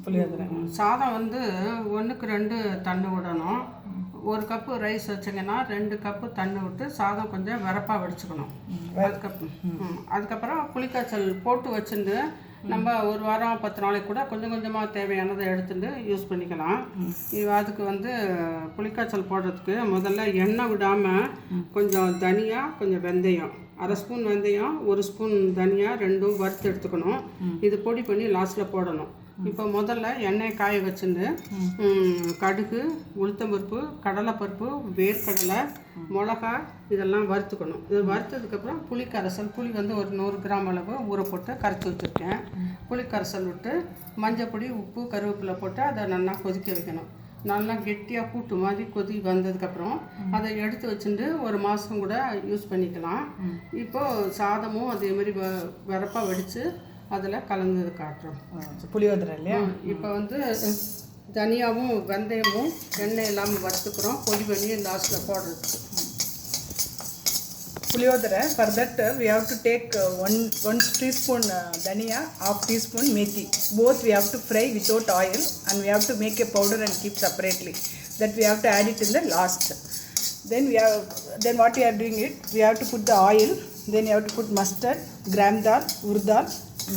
புளியோதரை. சாதம் வந்து 1க்கு 2 தண்ணி விடணும். 1 கப்பு ரைஸ் வச்சிங்கன்னா 2 கப்பு தண்ணி விட்டு சாதம் கொஞ்சம் வரப்பாக வடிச்சுக்கணும். அதுக்கப்புறம் புளிக்காய்ச்சல் போட்டு வச்சுட்டு நம்ம ஒரு வாரம் 10 நாளைக்கு கூட கொஞ்சம் கொஞ்சமாக தேவையானதை எடுத்துட்டு யூஸ் பண்ணிக்கலாம். அதுக்கு வந்து புளிக்காய்ச்சல் போடுறதுக்கு முதல்ல எண்ணெய் விடாமல் கொஞ்சம் தனியா, கொஞ்சம் வெந்தயம், 1/2 ஸ்பூன் வெந்தயம், 1 ஸ்பூன் தனியா, ரெண்டும் வறுத்து எடுத்துக்கணும். இது பொடி பண்ணி லாஸ்ட்டில் போடணும். இப்போ முதல்ல எண்ணெயை காய வச்சுட்டு கடுகு, உளுத்தம்பருப்பு, கடலைப்பருப்பு, வேர்க்கடலை, மிளகா இதெல்லாம் வறுத்துக்கணும். இது வறுத்ததுக்கப்புறம் புளி கரைசல், புளி வந்து ஒரு 100 கிராம் அளவு ஊற போட்டு கரைச்சி வச்சுருக்கேன். புளி கரைசல் விட்டு மஞ்சப்பொடி, உப்பு, கருவேப்பிலை போட்டு அதை நல்லா கொதிக்க வைக்கணும். நல்லா கெட்டியாக கூட்டு மாதிரி கொதி வந்ததுக்கப்புறம் அதை எடுத்து வச்சுட்டு ஒரு மாதம் கூட யூஸ் பண்ணிக்கலாம். இப்போது சாதமும் அதேமாதிரி வரப்பாக வடித்து அதில் கலந்து காட்டுறோம். புளியோதரை இல்லையா? இப்போ வந்து தனியாகவும் வெந்தயமும் எண்ணெய் இல்லாமல் வறுத்துக்கிறோம், பொடி பண்ணி லாஸ்ட்டில் போடுறதுக்கு. புளியோதரை, for that we have to take one teaspoon dhania, half teaspoon methi. Both we have to fry without oil and we have to make a powder and keep separately. That we have to add it in the last. Then what we are doing it, we have to put the oil, then you have to put mustard, gram dal, urd dal,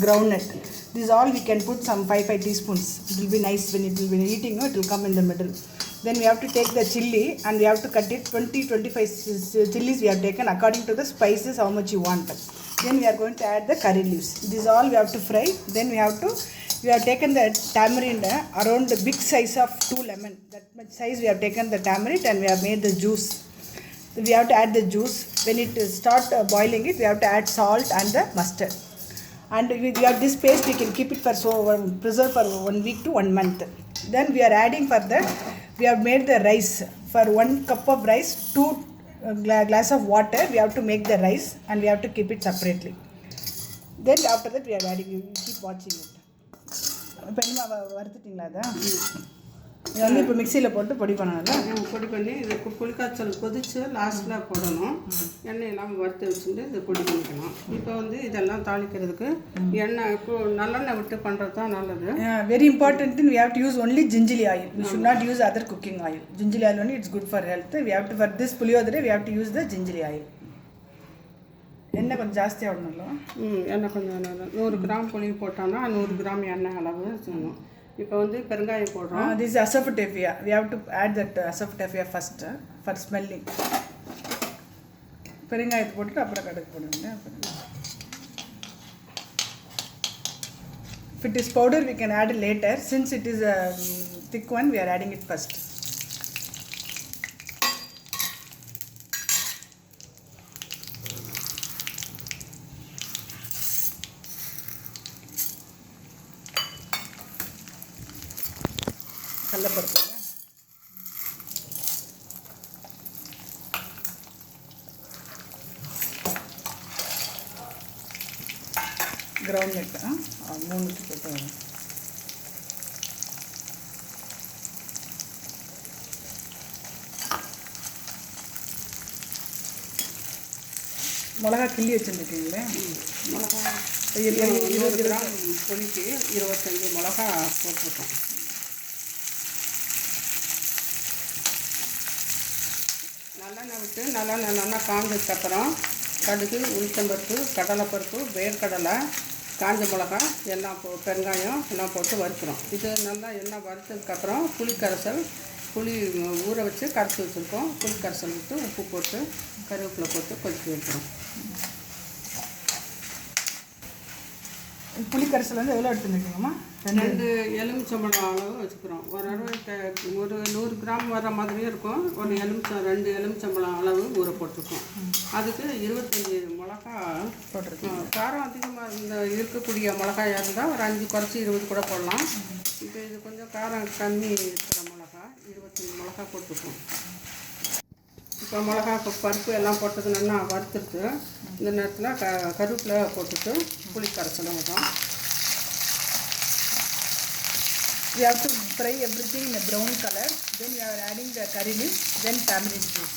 groundnut. This all we can put some 5 teaspoons. It will be nice when it will be eating, it will come in the middle. Then we have to take the chilli and we have to cut it 20-25 chillies we have taken according to the spices how much you want. Then we are going to add the curry leaves. This all we have to fry. Then we have taken the tamarind around the big size of 2 lemon. That much size we have taken the tamarind and we have made the juice. We have to add the juice. When it start boiling it, we have to add salt and the mustard. And we have this paste, we can keep it for preserve for 1 week to 1 month. Then we are adding for that, we have made the rice. For 1 cup of rice, 2 glass of water, we have to make the rice and we have to keep it separately. Then after that we are adding, you keep watching it. இப்போ என்ன வறுத்துட்டிங்களா? அதான் இது வந்து இப்போ மிக்சியில் போட்டு பொடி பண்ணணும். பொடி பண்ணி இதுக்கு புளிக்காய்ச்சல் கொதித்து லாஸ்ட்டில் போடணும். எண்ணெய் எல்லாம் வறுத்து வச்சுட்டு இது பொடி பண்ணிக்கணும். இப்போ வந்து இதெல்லாம் தாளிக்கிறதுக்கு எண்ணெய் நல்லெண்ணெய் விட்டு பண்ணுறது தான் நல்லது. Very important thing, we have to use only gingerly oil. We should not use other cooking oil. Gingerly oil only, it's good for health. We have to, for this puliyodare, we have to use the gingerly oil. எண்ணெய் கொஞ்சம் ஜாஸ்தியாக விடணும்ல? எண்ணெய் கொஞ்சம் 100 gram புளி போட்டோன்னா 100 gram எண்ணெய் அளவு செய்யணும். இப்போ வந்து பெருங்காயம் போடுறோம். This is asafoetida. We have to add that asafoetida first for smelling. பெருங்காயத்தை போட்டுட்டு அப்புறம் கடுகு போடுங்க. If it is powder, we can add later. Since it is a thick one, we are adding it first. கடலைப்பருப்பு, ground nut 3 போட்டு மிளகா கிள்ளி வச்சுருக்கீங்களே. மிளகா 20 கிராம் புளிக்கு 25 மிளகா போட்டிருக்கோம். நல்லெண்ணெய் விட்டு நல்லெண்ணெய் நல்லா காஞ்சதுக்கப்புறம் கடுகு, உளுத்தம்பருப்பு, கடலைப்பருப்பு, வேர்க்கடலை, காஞ்ச மிளகா எல்லாம் பெருங்காயம் எல்லாம் போட்டு வறுக்கிறோம். இது நல்லா எண்ணெய் வறுத்ததுக்கப்புறம் புளி கரைசல், புளி ஊற வச்சு கரைச்சி வச்சுருக்கோம். புளி கரைசல் விட்டு உப்பு போட்டு கருவேப்பிலை போட்டு கொதிக்க வைக்கிறோம். புளி கரைசல் வந்து எவ்வளோ எடுத்துருக்கீங்கம்மா? 2 எலுமிச்சம்பழம் அளவு வச்சுக்கிறோம். ஒரு 100 கிராம் வர மாதிரியும் இருக்கும். 2 எலுமிச்சம்பழம் அளவு ஊற போட்டிருக்கோம். அதுக்கு 25 மிளகா போட்டிருக்கோம். காரம் அதிகமாக இருக்கக்கூடிய மிளகாயாக இருந்தால் ஒரு 5 குறைச்சி 20 கூட போடலாம். இப்போ இது கொஞ்சம் காரம் கம்மி இருக்கிற மிளகா 25 மிளகா போட்டிருக்கோம். இப்போ மிளகா பருப்பு எல்லாம் போட்டது நல்லா வறுத்துட்டு இந்த நேரத்தில் கருவேப்பிலை போட்டுட்டு புளி கரைசலும் வரும். We have to fry everything in a brown color. Then we are adding the curry leaves, then tamarind juice.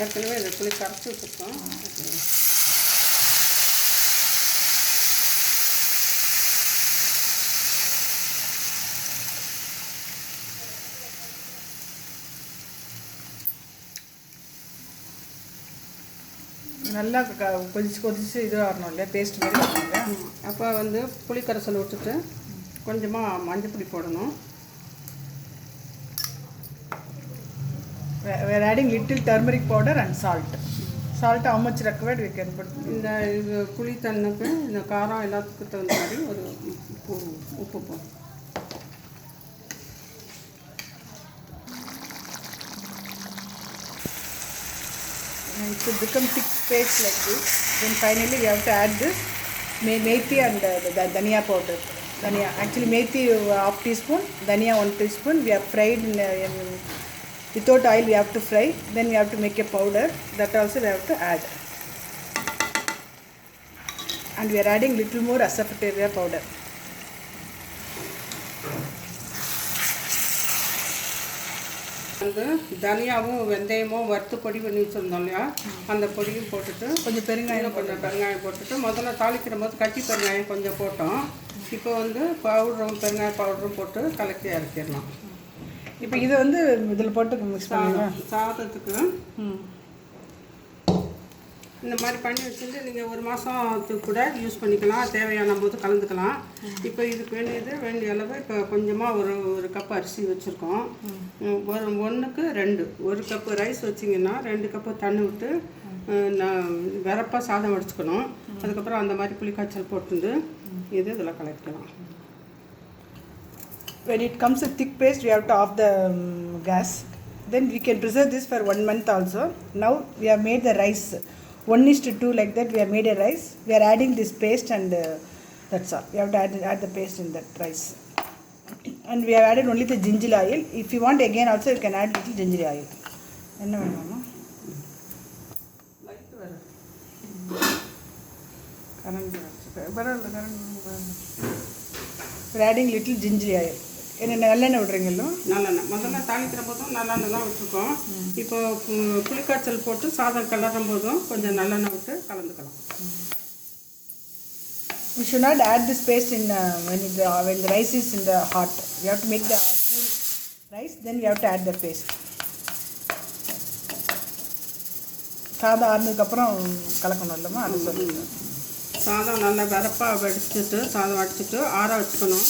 ஏற்கனவே இதை புளி கரைச்சி வச்சுருக்கோம். நல்லா கொதிச்சு இது வரணும் இல்லையா, பேஸ்ட் மாதிரி வரணும் இல்லையா. அப்போ வந்து புளி கரைசல் விட்டுட்டு கொஞ்சமாக மஞ்சப்பொடி போடணும். We are adding little turmeric powder and salt. Salt how much required we can put. இந்த இது புளி தண்ணுக்கு இந்த காரம் எல்லாத்துக்கும் தகுந்த மாதிரி ஒரு உப்பு போடும். And it should become thick paste like this. Then finally you have to add this methi and the dhania powder. Dhania, actually methi half teaspoon, dhania 1 teaspoon. We have fried without oil. We have to fry. Then we have to make a powder. That also we have to add. And we are adding little more asafoetida powder. வந்து தனியாவும் வெந்தயமும் வறுத்து பொடி பண்ணி வச்சுருந்தோம் இல்லையா, அந்த பொடியும் போட்டுட்டு கொஞ்சம் பெருங்காயம் போட்டுட்டு முதல்ல தாளிக்கிற போது கட்டி பெருங்காயம் கொஞ்சம் போட்டோம். இப்போ வந்து பவுடரும் பெருங்காய பவுடரும் போட்டு கலக்கி இறக்கிடலாம். இப்போ இதை வந்து இதில் போட்டு மிக்ஸ் பண்ணலாம். சாதத்துக்கு இந்த மாதிரி பண்ணி வச்சுட்டு நீங்கள் ஒரு மாதத்துக்கு கூட யூஸ் பண்ணிக்கலாம், தேவையான போது கலந்துக்கலாம். இப்போ இதுக்கு வேண்டிய அளவு இப்போ கொஞ்சமாக ஒரு கப் அரிசி வச்சுருக்கோம். ஒன்றுக்கு 2 1 கப்பு ரைஸ் வச்சிங்கன்னா 2 கப்பு தண்ணி விட்டு வரப்பாக சாதம் வடிச்சுக்கணும். அதுக்கப்புறம் அந்த மாதிரி புளிக்காய்ச்சல் போட்டு இதில் கலக்கலாம். When it comes to thick paste, we have to off the gas. Then we can preserve this for 1 month also. Now we have made the rice 1:2 like that. We have made a rice. We are adding this paste and that's all. We have to add the paste in that rice. And we have added only the ginger oil. If you want again also you can add little ginger oil. என்ன வேணுமா? Light வேறு கரண்டி பரவாயில்ல. We are adding little ginger oil. என்ன நல்லெண்ணெய் விடுறீங்களோ? நல்லெண்ணெய் முதல்ல தாளிக்கிற போதும் நல்லெண்ணெய் தான் விட்டுருக்கோம். இப்போ புளிக்காய்ச்சல் போட்டு சாதம் கிளறும் போதும் கொஞ்சம் நல்லெண்ணெய் விட்டு கலந்துக்கலாம். We should not add this paste in when the rice is in the hot. We have to make the cool rice, then we have to add the paste. சாதம் ஆறுனதுக்கப்புறம் கலக்கணும் இல்லைம்மா, அது சொல்லுங்க. சாதம் நல்லா வரப்பாக வடிச்சிட்டு சாதம் வடிச்சிட்டு ஆற வச்சுக்கணும்.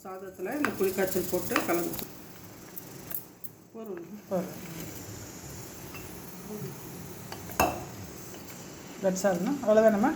சாதத்தில் இந்த புளிக்காய்ச்சல் போட்டு கலந்து தட்ஸ் ஆல்னா அவ்வளோதானம்மா.